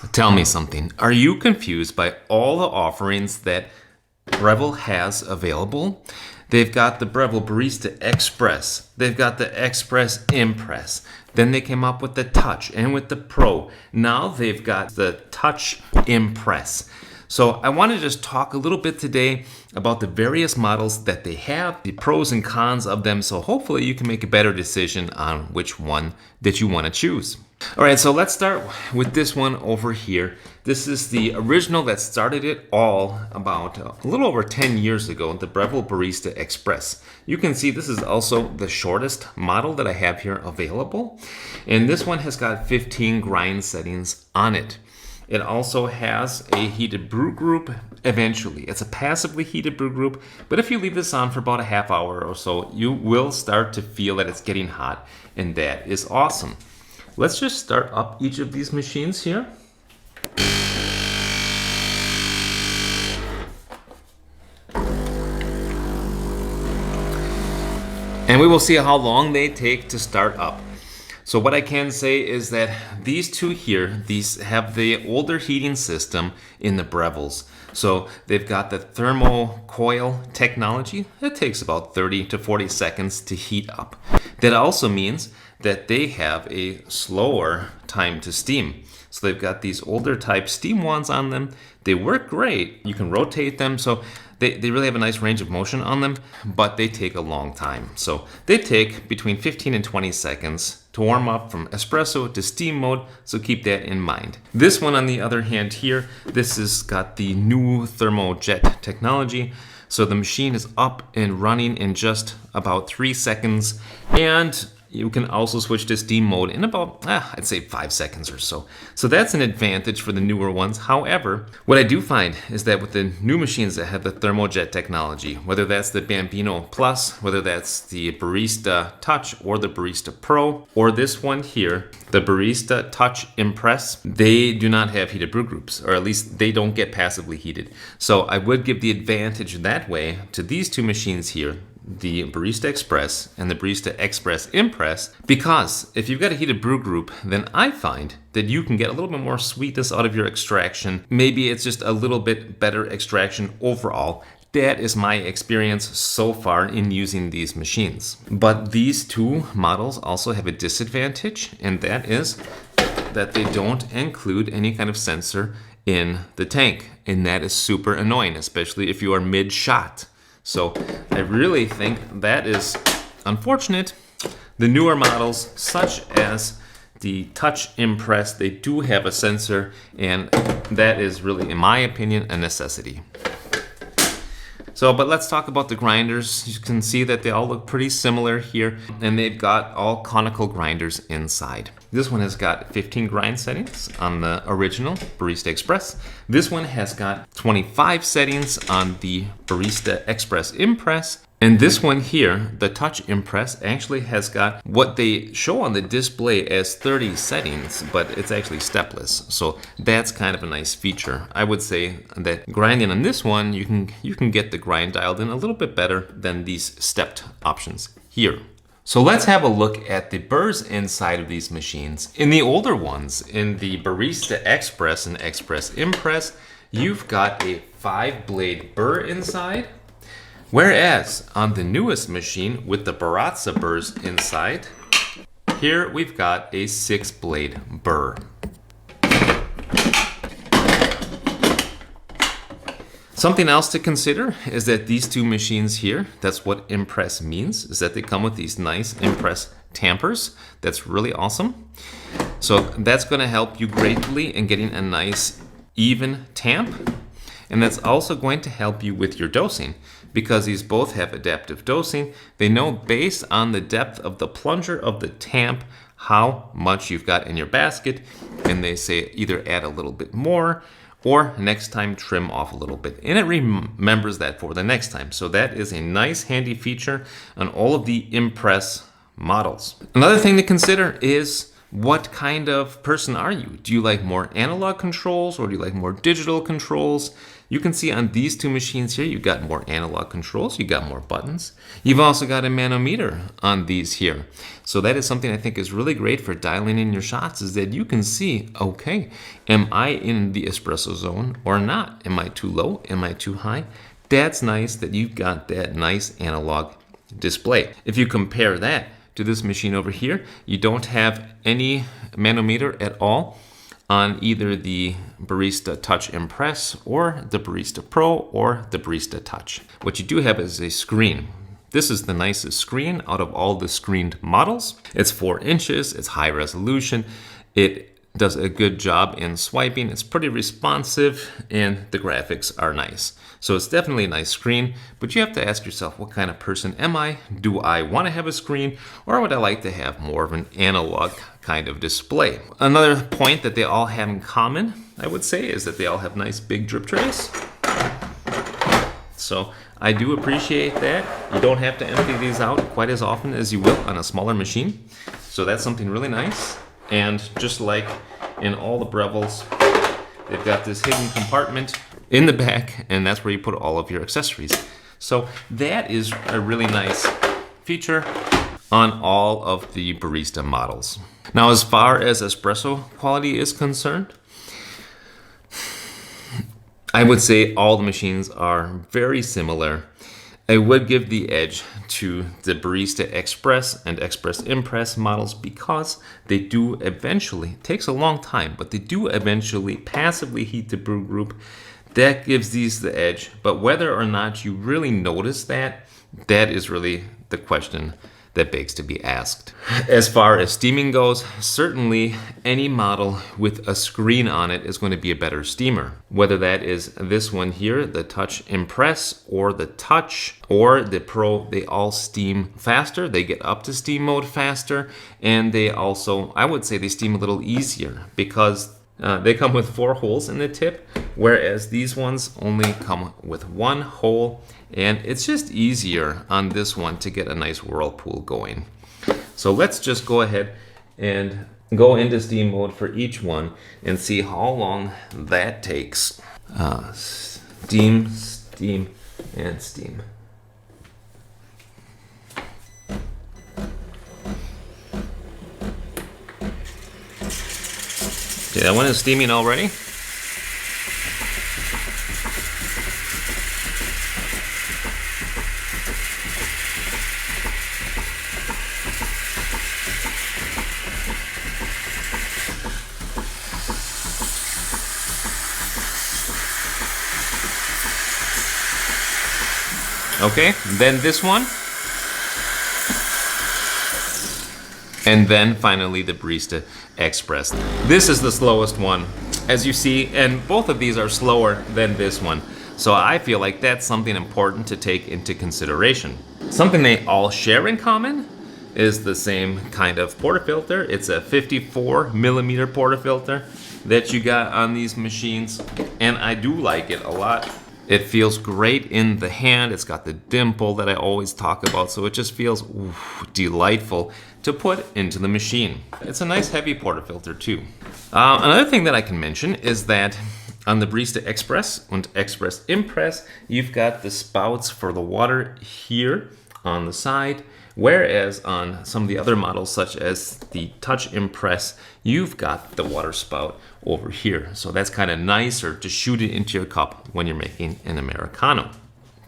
Tell me something. Are you confused by all the offerings that Breville has available? They've got the Breville Barista Express. They've got the Express Impress. Then they came up with the Touch and with the Pro. Now they've got the Touch Impress. So I want to just talk a little bit today about the various models that they have, the pros and cons of them, so hopefully you can make a better decision on which one that you want to choose. All right, so let's start with this one over here. This is the original that started it all about a little over 10 years ago, the Breville Barista Express. You can see this is also the shortest model that I have here available. And this one has got 15 grind settings on it. It also has a heated brew group eventually. It's a passively heated brew group, but if you leave this on for about a half hour or so, you will start to feel that it's getting hot, and that is awesome. Let's just start up each of these machines here. And we will see how long they take to start up. So what I can say is that these two here, these have the older heating system in the Brevilles. So they've got the thermocoil technology. It takes about 30 to 40 seconds to heat up. That also means that they have a slower time to steam. So they've got these older type steam wands on them. They work great. You can rotate them. So they really have a nice range of motion on them, but they take a long time. So they take between 15 and 20 seconds to warm up from espresso to steam mode, so keep that in mind. This one, on the other hand here, this has got the new thermojet technology. So the machine is up and running in just about 3 seconds, and you can also switch to steam mode in about, I'd say 5 seconds or so. So that's an advantage for the newer ones. However, what I do find is that with the new machines that have the thermojet technology, whether that's the Bambino Plus, whether that's the Barista Touch or the Barista Pro, or this one here, the Barista Touch Impress, they do not have heated brew groups, or at least they don't get passively heated. So I would give the advantage that way to these two machines here, the Barista Express and the Barista Express Impress, because if you've got a heated brew group, then I find that you can get a little bit more sweetness out of your extraction. Maybe it's just a little bit better extraction overall. That is my experience so far in using these machines. But these two models also have a disadvantage, and that is that they don't include any kind of sensor in the tank. And that is super annoying, especially if you are mid-shot. So I really think that is unfortunate. The newer models, such as the Touch Impress, they do have a sensor, and that is really, in my opinion, a necessity. So, but let's talk about the grinders. You can see that they all look pretty similar here, and they've got all conical grinders inside. This one has got 15 grind settings on the original Barista Express. This one has got 25 settings on the Barista Express Impress. And this one here, the Touch Impress, actually has got what they show on the display as 30 settings, but it's actually stepless. So that's kind of a nice feature. I would say that grinding on this one, you can get the grind dialed in a little bit better than these stepped options here. So let's have a look at the burrs inside of these machines. In the older ones, in the Barista Express and Express Impress, you've got a 5-blade burr inside. Whereas on the newest machine with the Baratza burrs inside, here we've got a 6-blade burr. Something else to consider is that these two machines here, that's what Impress means, is that they come with these nice Impress tampers. That's really awesome. So that's going to help you greatly in getting a nice even tamp. And that's also going to help you with your dosing, because these both have adaptive dosing. They know based on the depth of the plunger of the tamp how much you've got in your basket, and they say either add a little bit more or next time trim off a little bit, and it remembers that for the next time. So that is a nice handy feature on all of the Impress models. Another thing to consider is what kind of person are you? Do you like more analog controls or do you like more digital controls? You can see on these two machines here, you've got more analog controls, you got more buttons. You've also got a manometer on these here. So that is something I think is really great for dialing in your shots, is that you can see, okay, am I in the espresso zone or not? Am I too low? Am I too high? That's nice that you've got that nice analog display. If you compare that to this machine over here, you don't have any manometer at all on either the Barista Touch Impress or the Barista Pro or the Barista Touch. What you do have is a screen. This is the nicest screen out of all the screened models. It's 4 inches, it's high resolution, it does a good job in swiping, it's pretty responsive, and the graphics are nice. So it's definitely a nice screen, but you have to ask yourself, what kind of person am I? Do I want to have a screen, or would I like to have more of an analog kind of display? Another point that they all have in common, I would say, is that they all have nice big drip trays. So I do appreciate that. You don't have to empty these out quite as often as you will on a smaller machine. So that's something really nice. And just like in all the Brevilles, they've got this hidden compartment in the back, and that's where you put all of your accessories. So that is a really nice feature on all of the Barista models. Now, as far as espresso quality is concerned, I would say all the machines are very similar. I would give the edge to the Barista Express and Express Impress models because they do eventually, it takes a long time, but they do eventually passively heat the brew group. That gives these the edge, but whether or not you really notice that, that is really the question that begs to be asked. As far as steaming goes, certainly any model with a screen on it is going to be a better steamer. Whether that is this one here, the Touch Impress, or the Touch, or the Pro, they all steam faster. They get up to steam mode faster, and they also, I would say they steam a little easier because they come with 4 holes in the tip, whereas these ones only come with 1 hole, and it's just easier on this one to get a nice whirlpool going. So let's just go ahead and go into steam mode for each one and see how long that takes. Steam, steam, and steam. Okay, that one is steaming already. Okay, then this one. And then finally the Barista Express. This is the slowest one, as you see, and both of these are slower than this one. So I feel like that's something important to take into consideration. Something they all share in common is the same kind of portafilter. It's a 54 millimeter portafilter that you got on these machines, and I do like it a lot. It feels great in the hand. It's got the dimple that I always talk about, so it just feels delightful to put into the machine. It's a nice heavy portafilter too. Another thing that I can mention is that on the Barista Express and Express Impress, you've got the spouts for the water here on the side, whereas on some of the other models, such as the Touch Impress, you've got the water spout over here. So that's kind of nicer to shoot it into your cup when you're making an Americano.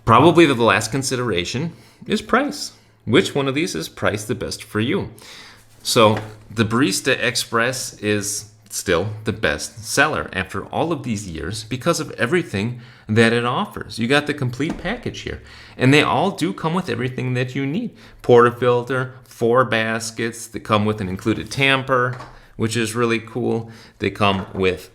Probably the last consideration is price. Which one of these is priced the best for you? So the Barista Express is still the best seller after all of these years because of everything that it offers. You got the complete package here, and they all do come with everything that you need. Portafilter, 4 baskets, they come with an included tamper, which is really cool. They come with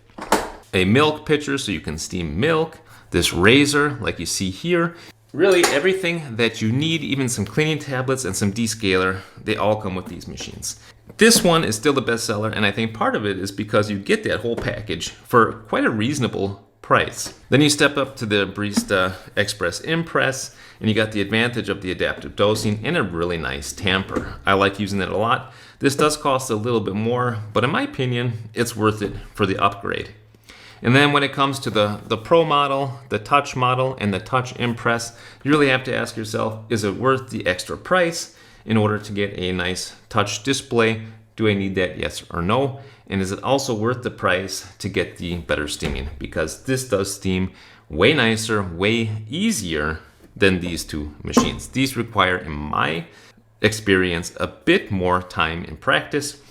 a milk pitcher so you can steam milk, this razor like you see here. Really everything that you need, even some cleaning tablets and some descaler, they all come with these machines. This one is still the best seller, and I think part of it is because you get that whole package for quite a reasonable price. Then you step up to the Barista Express Impress, and you got the advantage of the adaptive dosing and a really nice tamper. I like using that a lot. This does cost a little bit more, but in my opinion, it's worth it for the upgrade. And then when it comes to the Pro model, the Touch model, and the Touch Impress, you really have to ask yourself, is it worth the extra price in order to get a nice touch display? Do I need that, yes or no? And is it also worth the price to get the better steaming? Because this does steam way nicer, way easier than these two machines. These require, in my experience, a bit more time in practice,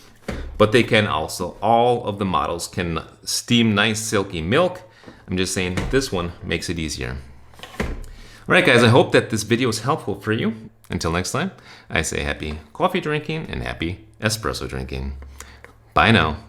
but they can also, all of the models can steam nice silky milk. I'm just saying this one makes it easier. All right, guys, I hope that this video is helpful for you. Until next time, I say happy coffee drinking and happy espresso drinking. Bye now.